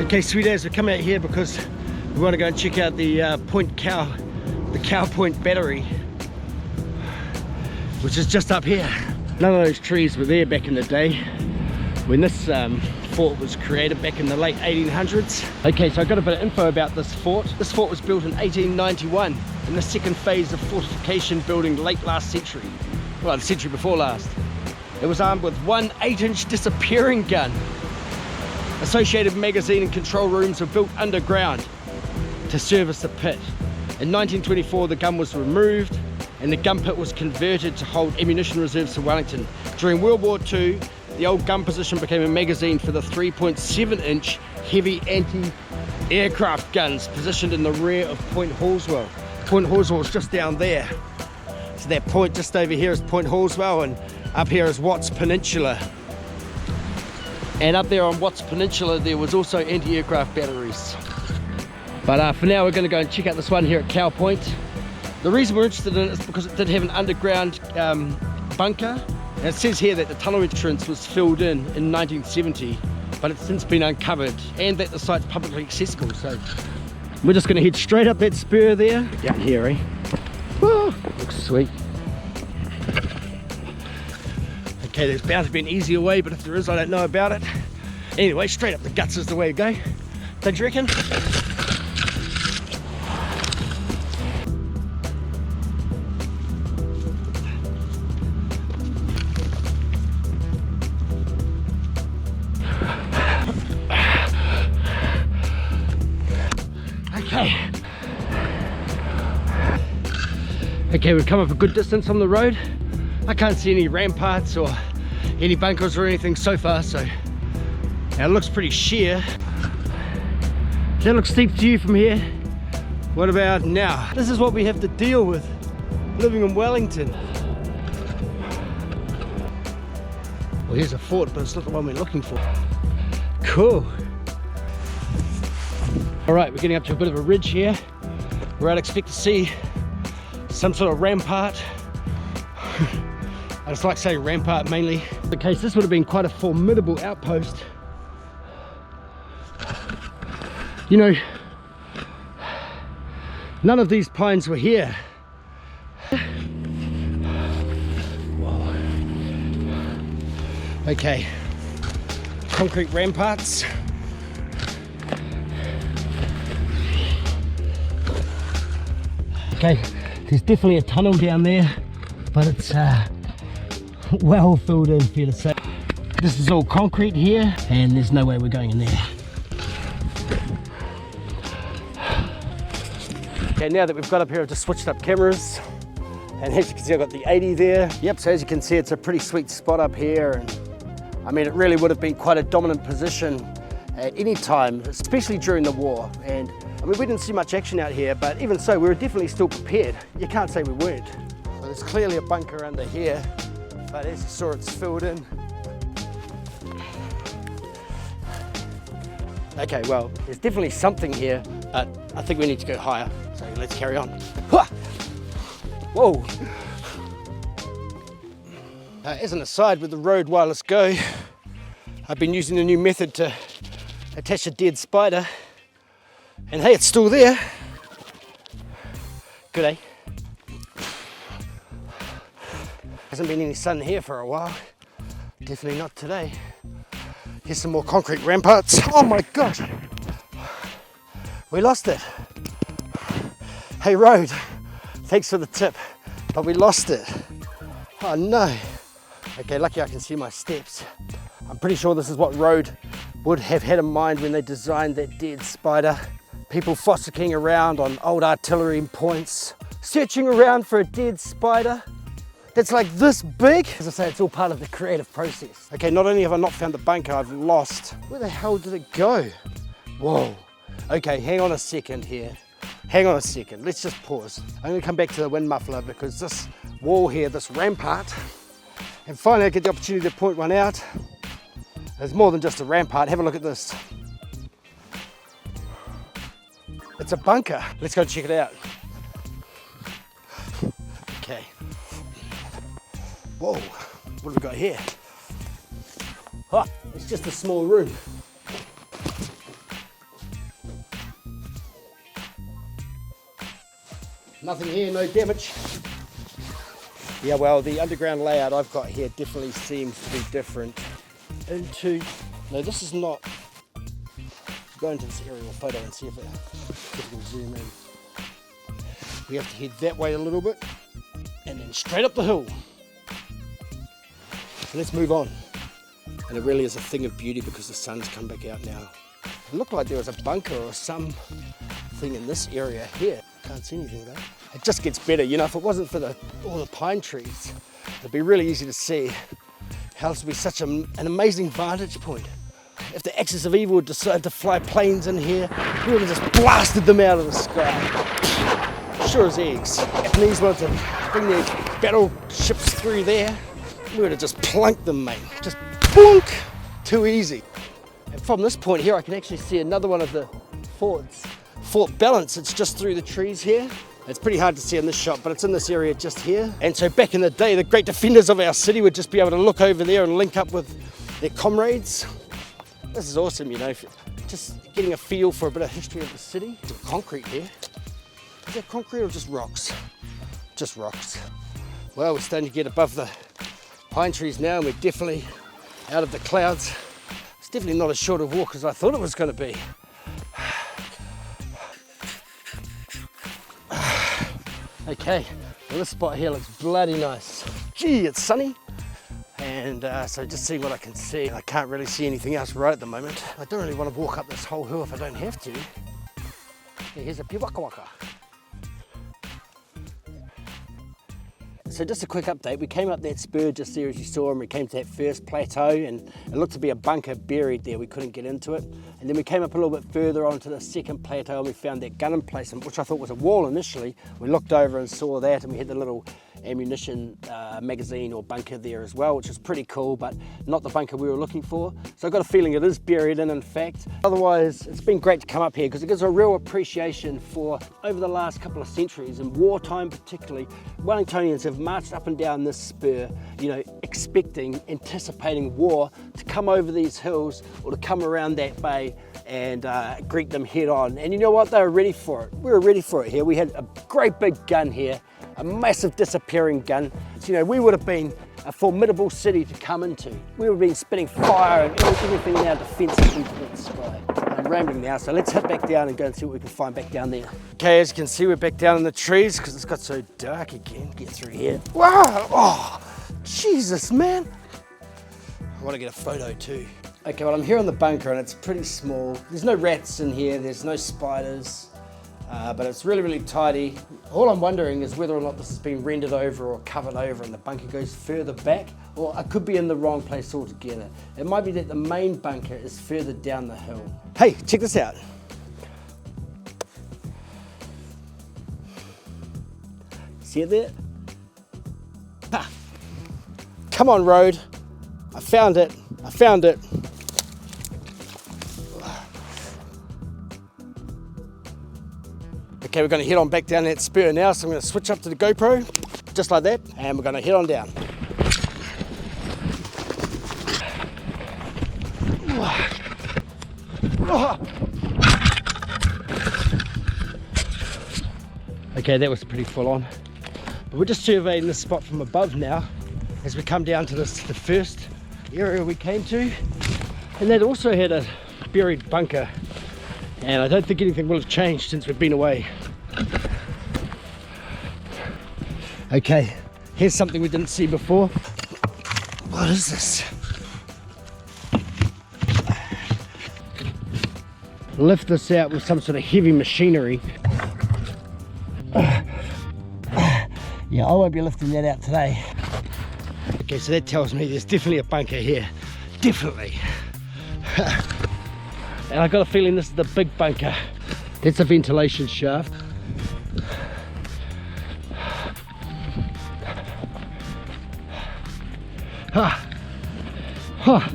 Okay, sweet as, we come out here because we want to go and check out the Cow Point battery, which is just up here. None of those trees were there back in the day when this fort was created back in the late 1800s. Okay, so I got a bit of info about this fort. This fort was built in 1891 in the second phase of fortification building late last century. Well, the century before last. It was armed with one 8-inch disappearing gun. Associated magazine and control rooms were built underground to service the pit. In 1924, the gun was removed and the gun pit was converted to hold ammunition reserves for Wellington. During World War II, the old gun position became a magazine for the 3.7-inch heavy anti-aircraft guns positioned in the rear of Point Halswell. Point Halswell is just down there. So that point just over here is Point Halswell, and up here is Watts Peninsula. And up there on Watts Peninsula there was also anti-aircraft batteries. But for now we're going to go and check out this one here at Cow Point. The reason we're interested in it is because it did have an underground bunker. And it says here that the tunnel entrance was filled in 1970, but it's since been uncovered, and that the site's publicly accessible. So we're just going to head straight up that spur there. Down here, eh? Woo, looks sweet. Okay, there's bound to be an easier way, but if there is, I don't know about it. Anyway, straight up the guts is the way to go. Don't you reckon? Okay, we've come up a good distance on the road. I can't see any ramparts or any bunkers or anything so far, so it looks pretty sheer. Does that look steep to you from here? What about now? This is what we have to deal with living in Wellington. Well, here's a fort, but it's not the one we're looking for. Cool. All right, we're getting up to a bit of a ridge here where I'd expect to see some sort of rampart. I just like saying rampart mainly. In the case, this would have been quite a formidable outpost. You know, none of these pines were here. Whoa. Okay, concrete ramparts. Okay, there's definitely a tunnel down there, but it's well filled in, fair to say. This is all concrete here, and there's no way we're going in there. Okay, now that we've got up here, I've just switched up cameras, and as you can see, I've got the 80 there. Yep, so as you can see, it's a pretty sweet spot up here, and I mean, it really would have been quite a dominant position at any time, especially during the war. And I mean, we didn't see much action out here, but even so, we were definitely still prepared. You can't say we weren't. Well, there's clearly a bunker under here, but as you saw, it's filled in. Okay, well, there's definitely something here, but I think we need to go higher, so let's carry on. Whoa! As an aside, with the road wireless go, I've been using a new method to attach a dead spider, and hey, it's still there. Good, eh? Hasn't been any sun here for a while. Definitely not today. Here's some more concrete ramparts. Oh my gosh! We lost it. Hey road, thanks for the tip, but we lost it. Oh no. Okay, lucky I can see my steps. I'm pretty sure this is what road would have had in mind when they designed that dead spider. People fossicking around on old artillery points, searching around for a dead spider that's like this big. As I say, it's all part of the creative process. Okay, not only have I not found the bunker, I've lost. Where the hell did it go? Whoa. Okay, hang on a second here. Hang on a second, let's just pause. I'm gonna come back to the wind muffler because this wall here, this rampart, and finally I get the opportunity to point one out. There's more than just a rampart. Have a look at this. It's a bunker. Let's go check it out. Okay. Whoa, what have we got here? Oh, it's just a small room. Nothing here, no damage. Yeah, well, the underground layout I've got here definitely seems to be different. No, this is not. Go into this aerial photo and see if it can zoom in. We have to head that way a little bit and then straight up the hill. So let's move on. And it really is a thing of beauty because the sun's come back out now. It looked like there was a bunker or something in this area here. Can't see anything though. It just gets better, you know, if it wasn't for all the pine trees, it'd be really easy to see how this would be such an amazing vantage point. If the axis of evil would decide to fly planes in here, we would have just blasted them out of the sky. Sure as eggs. Japanese wanted to bring their battleships through there, we would have just plunked them, mate. Just boonk! Too easy. And from this point here, I can actually see another one of the forts. Fort Balance, it's just through the trees here. It's pretty hard to see in this shot, but it's in this area just here. And so back in the day, the great defenders of our city would just be able to look over there and link up with their comrades. This is awesome, you know, just getting a feel for a bit of history of the city. Some concrete here. Is that concrete or just rocks? Just rocks. Well, we're starting to get above the pine trees now, and we're definitely out of the clouds. It's definitely not as short a walk as I thought it was going to be. Okay, well, this spot here looks bloody nice. Gee, it's sunny. And so just see what I can see. I can't really see anything else right at the moment. I don't really want to walk up this whole hill if I don't have to. Yeah, here's a piwaka waka. So just a quick update, we came up that spur just there as you saw, and we came to that first plateau, and it looked to be a bunker buried there. We couldn't get into it. And then we came up a little bit further onto the second plateau, and we found that gun emplacement, which I thought was a wall initially. We looked over and saw that, and we had the little ammunition magazine or bunker there as well, which is pretty cool, but not the bunker we were looking for. So I got a feeling it is buried in fact. Otherwise, it's been great to come up here because it gives a real appreciation for over the last couple of centuries, in wartime particularly, Wellingtonians have marched up and down this spur, you know, expecting, anticipating war to come over these hills or to come around that bay and greet them head on. And you know what? They were ready for it. We were ready for it here. We had a great big gun here, a massive disappearing gun. So, you know, we would have been a formidable city to come into. We would have been spitting fire and everything in our defence into the sky. I'm rambling now, so let's head back down and go and see what we can find back down there. Okay, as you can see, we're back down in the trees because it's got so dark again. Get through here. Wow! Oh, Jesus, man! I want to get a photo too. Okay, well, I'm here in the bunker and it's pretty small. There's no rats in here, there's no spiders. But it's really, really tidy. All I'm wondering is whether or not this has been rendered over or covered over and the bunker goes further back, or I could be in the wrong place altogether. It might be that the main bunker is further down the hill. Hey, check this out. See it there? Ah. Come on, road. I found it. I found it. Okay, we're going to head on back down that spur now, so I'm going to switch up to the GoPro, just like that, and we're going to head on down. Okay, that was pretty full on. But we're just surveying this spot from above now, as we come down to the first area we came to. And that also had a buried bunker. And I don't think anything will have changed since we've been away. Okay, here's something we didn't see before. What is this? Lift this out with some sort of heavy machinery. Yeah, I won't be lifting that out today. Okay, so that tells me there's definitely a bunker here. Definitely. And I got a feeling this is the big bunker. That's a ventilation shaft. Ha! Ha!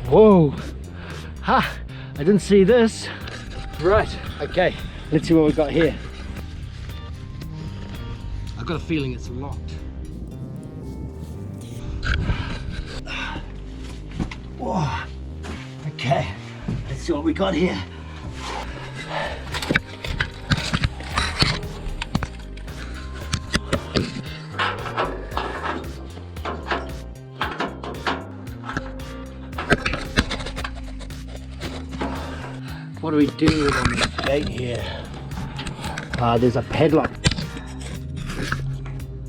Whoa! Ha! I didn't see this. Right, okay, let's see what we've got here. I've got a feeling it's locked. Whoa! Okay. Let's see what we got here. What do we do with on this gate here? There's a padlock.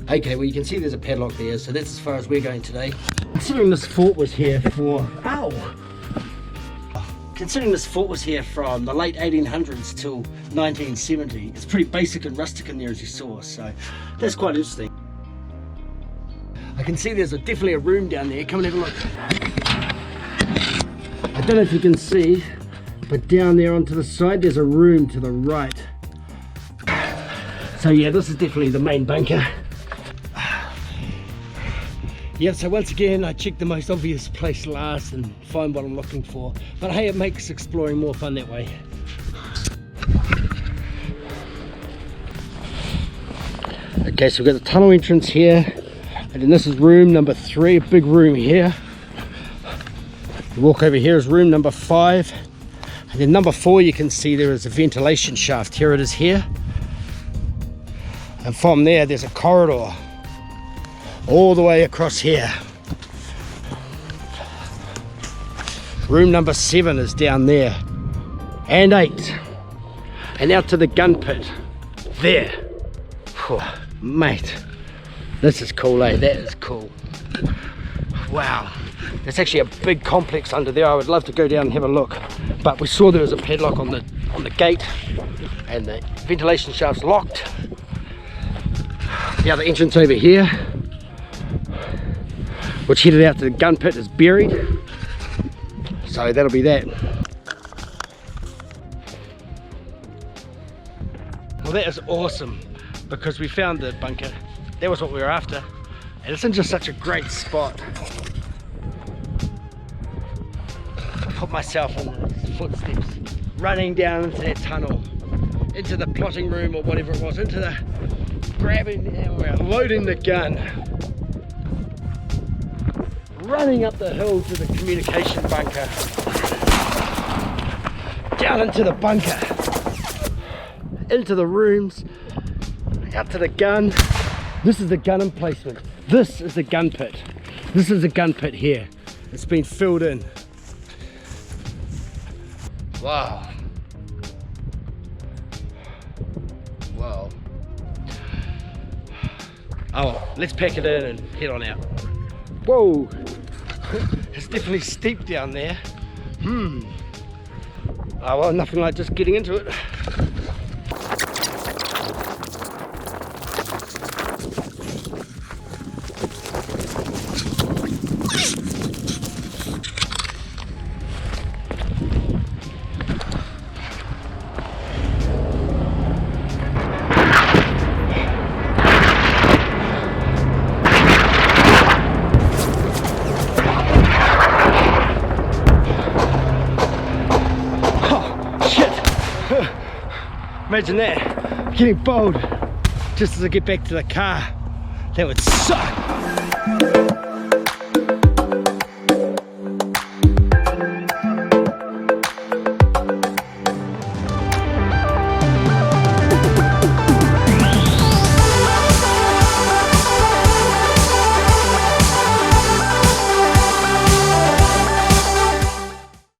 Okay, well you can see there's a padlock there, so that's as far as we're going today. Considering this fort was here for... Ow! Considering this fort was here from the late 1800s till 1970, it's pretty basic and rustic in there as you saw, so that's quite interesting. I can see there's definitely a room down there. Come and have a look. I don't know if you can see, but down there onto the side there's a room to the right. So yeah, this is definitely the main bunker. Yeah, so once again I checked the most obvious place last and find what I'm looking for. But hey, it makes exploring more fun that way. Okay, so we've got the tunnel entrance here. And then this is room number 3, a big room here. You walk over here is room number 5. And then number 4, you can see there is a ventilation shaft. Here it is here. And from there, there's a corridor all the way across here. Room number 7 is down there. And 8. And out to the gun pit. There. Whew, mate. This is cool, eh? That is cool. Wow. There's actually a big complex under there. I would love to go down and have a look. But we saw there was a padlock on the gate. And the ventilation shaft's locked. The other entrance over here, which headed out to the gun pit, is buried. So that'll be that. Well, that is awesome, because we found the bunker. That was what we were after. And it's in just such a great spot. I put myself in the footsteps, running down into that tunnel, into the plotting room or whatever it was, into the grabbing, and we're loading the gun, running up the hill to the communication bunker, down into the bunker, into the rooms, out to the gun. This is the gun emplacement. This is the gun pit. This is the gun pit here. It's been filled in. Wow. Wow. Oh, let's pack it in and head on out. Whoa. It's definitely steep down there. Oh well, nothing like just getting into it. Imagine that, getting bowled just as I get back to the car. That would suck.